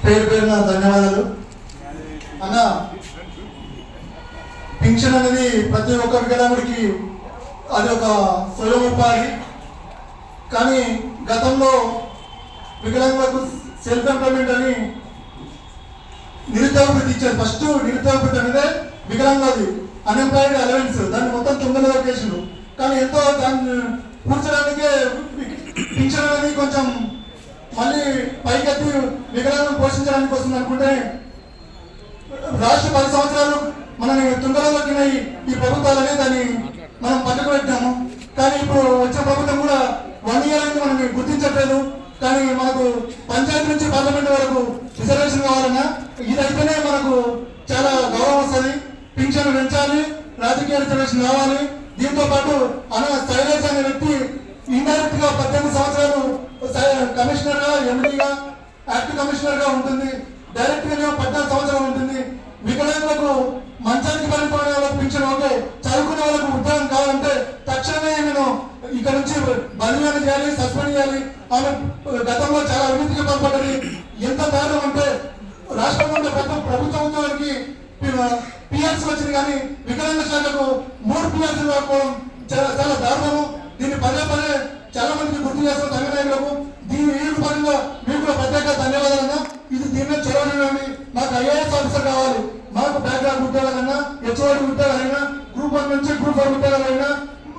పేరు పేరున ధన్యవాదాలు అన్న. పింఛన్ అనేది ప్రతి ఒక్క వికలాంగుడికి అది ఒక స్వయం ఉపాధి. కానీ గతంలో వికలాంగులకు సెల్ఫ్ ఎంప్లాయ్మెంట్ అని నిరుద్యోగ వృత్తి ఇచ్చారు. ఫస్ట్ నిరుద్యోగ వృత్తి అనేది వికలాంగులది అన్ఎంప్లాయిడ్ అలవెన్స్, దాన్ని మొత్తం 9 కేసులు. కానీ ఎంతో దాన్ని కూర్చోడానికే పింఛన్ అనేది కొంచెం మళ్ళీ పైకెత్తి వికలాంగులను పోషించడానికి వస్తుంది అనుకుంటే రాష్ట్ర 10 సంవత్సరాలు మనని తుంగలోకి ఈ ప్రభుత్వాలని దాన్ని మనం పక్కకు పెట్టాము. కానీ ఇప్పుడు వచ్చిన ప్రభుత్వం కూడా 1 ఇయర్ అనేది మనకి గుర్తించట్లేదు. కానీ మనకు పంచాయతీ నుంచి పార్లమెంట్ వరకు రిజర్వేషన్ కావాలన్నా ఇదైతేనే మనకు చాలా గౌరవం వస్తుంది. పింఛన్ పెంచాలి, రాజకీయ రిజర్వేషన్ కావాలి. దీంతో పాటు శైలేష్ అనే వ్యక్తి ఇండైరెక్ట్ గా 18 సంవత్సరాలు కమిషనర్ గా, ఎండీగా, యాక్ట్ కమిషనర్ గా ఉంటుంది. డైరెక్ట్ గా 14 సంవత్సరాలు ఉంటుంది. వికలాంగులకు మంచానికి పరిపాలన వాళ్ళకి పింఛన్ ఓకే, చదువుకునే వాళ్ళకు ఉద్యోగం కావాలంటే తక్షణమే నేను ఇక్కడ నుంచి బదిలీ చేయాలి, సస్పెండ్ చేయాలి. ఆమె గతంలో చాలా అవినీతికి పాల్పడ్డది. ఎంత దారుణం అంటే రాష్ట్రంలో ప్రభుత్వ ఉద్యోగానికి పిఆర్సీ వచ్చింది, కానీ వికలాంగ శాఖకు 3 పిఆర్సీ రాకపోవడం చాలా దారుణము. దీన్ని పదే పదే చాలా మందికి గుర్తు చేస్తున్న సంఘ నాయకులకు దీని ఈ పరంగా మీకు కూడా ప్రత్యేక ధన్యవాదాలన్నా. ఇది దీని చొరవని మాకు ఐఏఎస్ ఆఫీసర్ కావాలి, మాకు బ్యాక్గ్రౌండ్ ఉద్యోగాలన్నా, హెచ్ఓడి ఉద్యోగాలైనా, గ్రూప్ 1 నుంచి గ్రూప్ 4 ఉద్యోగాలైనా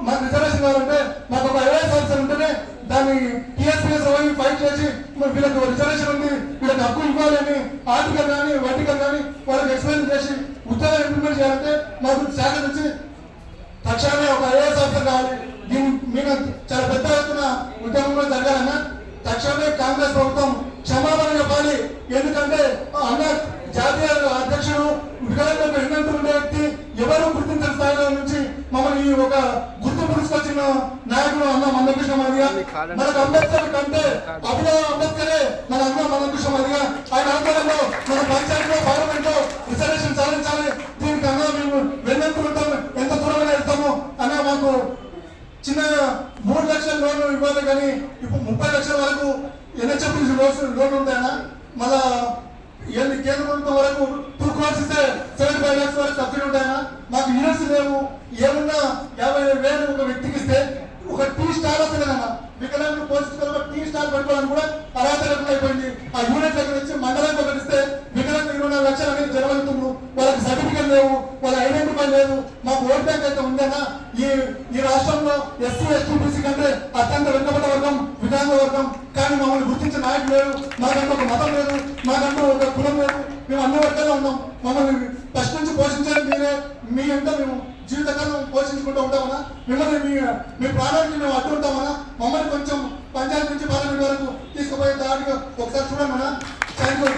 మాకు రిజర్వేషన్ కావాలంటే మాకు ఒక ఐఏఎస్ ఆఫీసర్ ఉంటేనే దాన్ని టీఎస్పీఎస్ ఫైట్ చేసి వీళ్ళకి రిజర్వేషన్ ఉంది, వీళ్ళకి హక్కు ఇవ్వాలని ఆర్టికల్ కానీ వర్టికల్ కానీ వాళ్ళకి ఎక్స్ప్లెయిన్ చేసి ఉద్యోగాలు ఇంప్లిమెంట్ చేయాలంటే మాకు శాఖ నుంచి తక్షణమే ఒక ఐఏఎస్ ఆఫీసర్ కావాలి. దీని మీద చాలా పెద్ద ఎత్తున ఉద్యమంలో జరగాలన్నా తక్షణమే కాంగ్రెస్ ప్రభుత్వం క్షమాపణ చెప్పాలి. ఎందుకంటే అన్న జాతీయ అధ్యక్షుడు వికలాంగులకు ఎన్నెంత ఉండే వ్యక్తి, ఎవరు గుర్తించిన స్థాయిలో నుంచి మమ్మల్ని ఈ ఒక గుర్తింపు తీసుకొచ్చిన నాయకుడు అన్న మందకృష్ణ మాదిగ. మనకు అంబేద్కర్ కంటే అభినవ్ అంబేద్కరే మన అన్న మందకృష్ణ మాదిగ. ఆయన ఆధ్వర్యంలో మన పంచాయతీలో పార్లమెంట్ లో రిజర్వేషన్ సాధించాలి. దీనికి అన్న మేము వెన్నెంత ఉంటాం, ఎంత దూరమైన వెళ్తాము అన్న. మాకు చిన్న 3 లక్షల లోన్లు ఇవ్వాలి, కానీ ఇప్పుడు 30 లక్షల వరకు ఎన్హెచ్ఎఫ్ లోన్ ఉంటాయన్నా. మళ్ళా కేంద్ర ప్రభుత్వం వరకు 2 crores ఇస్తే 75 lakhs వరకు సబ్సిడీ ఉంటాయన్నా. మాకు యూనిట్స్ లేవు. ఏమున్నా 50,000 ఒక వ్యక్తికి ఇస్తే ఒక టీ స్టాల్ వస్తుందన్నా. వికలాంగులు పోషించుకోవాలి, టీ స్టాల్ పెట్టుకోవాలని కూడా అర్హత లేకుండా అయిపోయింది. ఆ యూనిట్ దగ్గర నుంచి మండలానికి ఒకటి ఇస్తే వికలాంగులు 24 లక్షలు అనేది జనవలుతున్నారు. వాళ్ళకి సర్టిఫికేట్ లేవు, వాళ్ళ ఐడెంటిఫై లేదు. మాకు ఓట్ బ్యాంక్ అయితే ఉందన్నా. ఈ రాష్ట్రంలో ఎస్సీ ఎస్టీ బీసీ కంటే అత్యంత వెనుకబడ్డ వర్గం వికలాంగ వర్గం. కానీ మమ్మల్ని గుర్తించిన నాయకులు లేరు, మాకంటూ ఒక మతం లేదు, మాకంటూ ఒక కులం లేదు. మేము అన్ని వర్గాల్లో ఉన్నాం. మమ్మల్ని ఫస్ట్ నుంచి పోషించేది మీరే. మీ అంతా మేము జీవితకాలం పోషించుకుంటూ ఉంటామన్నా. మిమ్మల్ని మీ ప్రాణానికి మేము అడ్డు ఉంటామన్నా. మమ్మల్ని కొంచెం పంచాయతీ నుంచి పార్లమెంట్ వరకు తీసుకుపోయే దాడిగా ఒకసారి చూడమన్నా. Thank you.